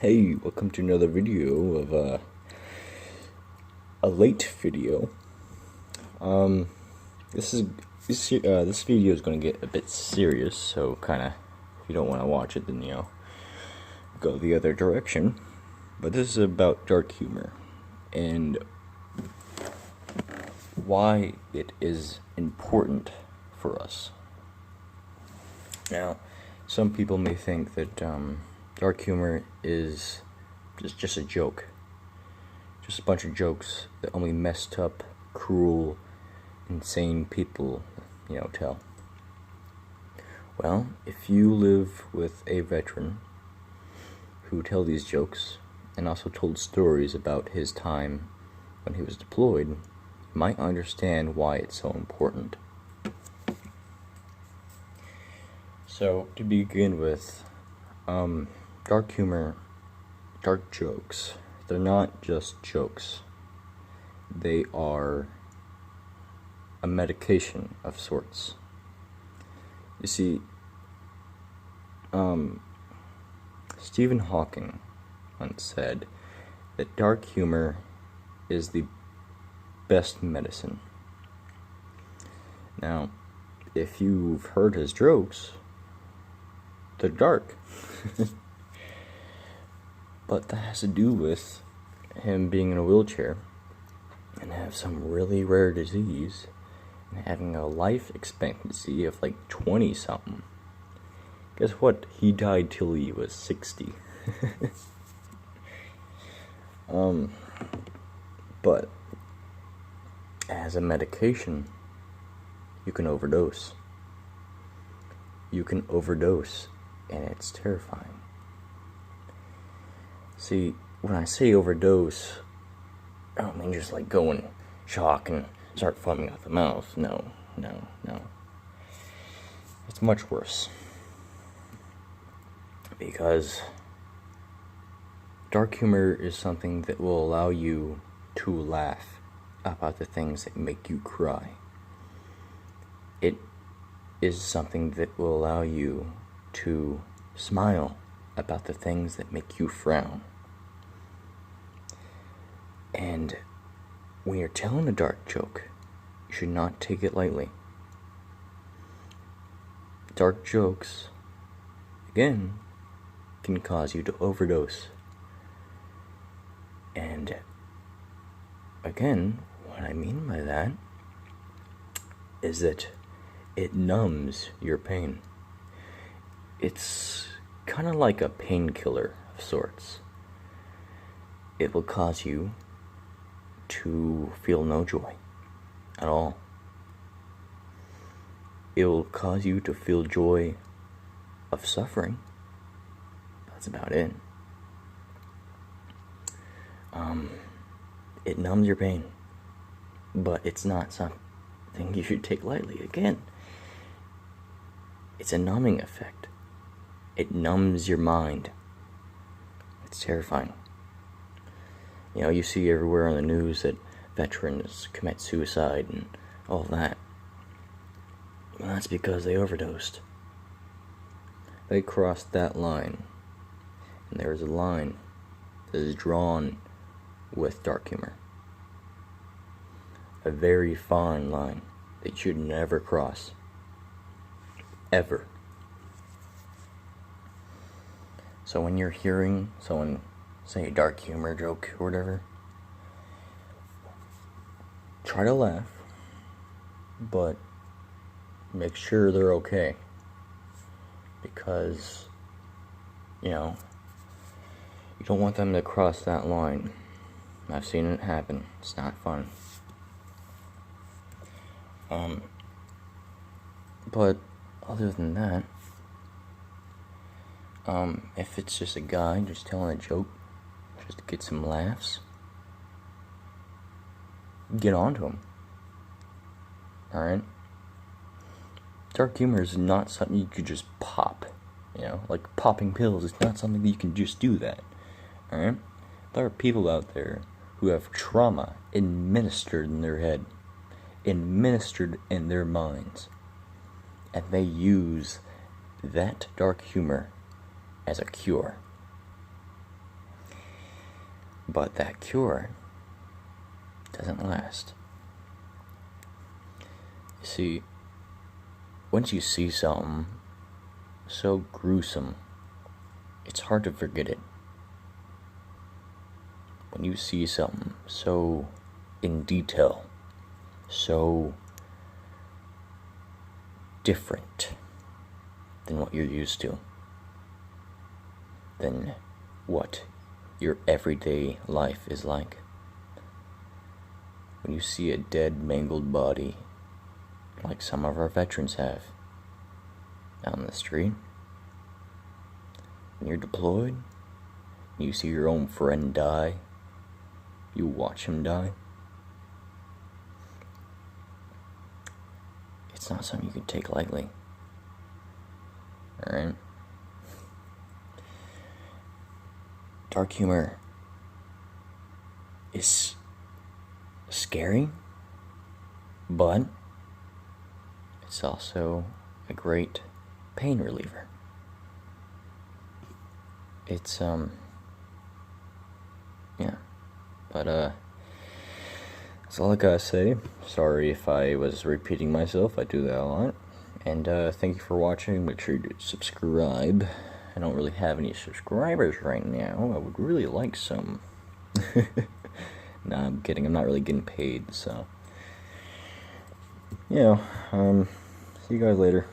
Hey, welcome to another video of a late video. This video is going to get a bit serious, so kind of if you don't want to watch it, then go the other direction. But this is about dark humor and why it is important for us. Now, some people may think that dark humor is just a joke. Just a bunch of jokes that only messed up, cruel, insane people, tell. Well, if you live with a veteran who tell these jokes and also told stories about his time when he was deployed, you might understand why it's so important. So, to begin with, dark humor, dark jokes, they're not just jokes. They are a medication of sorts. You see, Stephen Hawking once said that dark humor is the best medicine. Now, if you've heard his jokes, they're dark. But that has to do with him being in a wheelchair and have some really rare disease and having a life expectancy of like 20 something. Guess what? He died till he was 60. But as a medication, you can overdose. You can overdose, and it's terrifying. See, when I say overdose, I don't mean just like go in shock and start foaming out the mouth. No. It's much worse. Because dark humor is something that will allow you to laugh about the things that make you cry. It is something that will allow you to smile about the things that make you frown. And when you're telling a dark joke, you should not take it lightly. Dark jokes, again, can cause you to overdose. And again, what I mean by that is that it numbs your pain. It's kind of like a painkiller of sorts. It will cause you to feel no joy at all. It will cause you to feel joy of suffering. That's about it. It numbs your pain, but it's not something you should take lightly. Again, it's a numbing effect. It numbs your mind. It's terrifying. You see everywhere on the news that veterans commit suicide and all that. Well, that's because they overdosed. They crossed that line. And there is a line that is drawn with dark humor. A very fine line that you should never cross. Ever. So when you're hearing someone say a dark humor joke or whatever, try to laugh, but make sure they're okay. Because, you don't want them to cross that line. I've seen it happen. It's not fun. But other than that, if it's just a guy just telling a joke, just to get some laughs, get on to him. Alright? Dark humor is not something you could just pop. Like popping pills. It's not something that you can just do that. Alright? There are people out there who have trauma administered in their head, administered in their minds, and they use that dark humor as a cure. But that cure doesn't last. You see, once you see something so gruesome, it's hard to forget it. When you see something so in detail, so different than what you're used to, than what your everyday life is like. When you see a dead, mangled body, like some of our veterans have, down the street, when you're deployed, and you see your own friend die, you watch him die, it's not something you can take lightly. Alright? Dark humor is scary, but it's also a great pain reliever. It's, yeah. But, that's all I gotta say. Sorry if I was repeating myself, I do that a lot. And, thank you for watching. Make sure you subscribe. I don't really have any subscribers right now. I would really like some. Nah, I'm kidding. I'm not really getting paid, so. Yeah, see you guys later.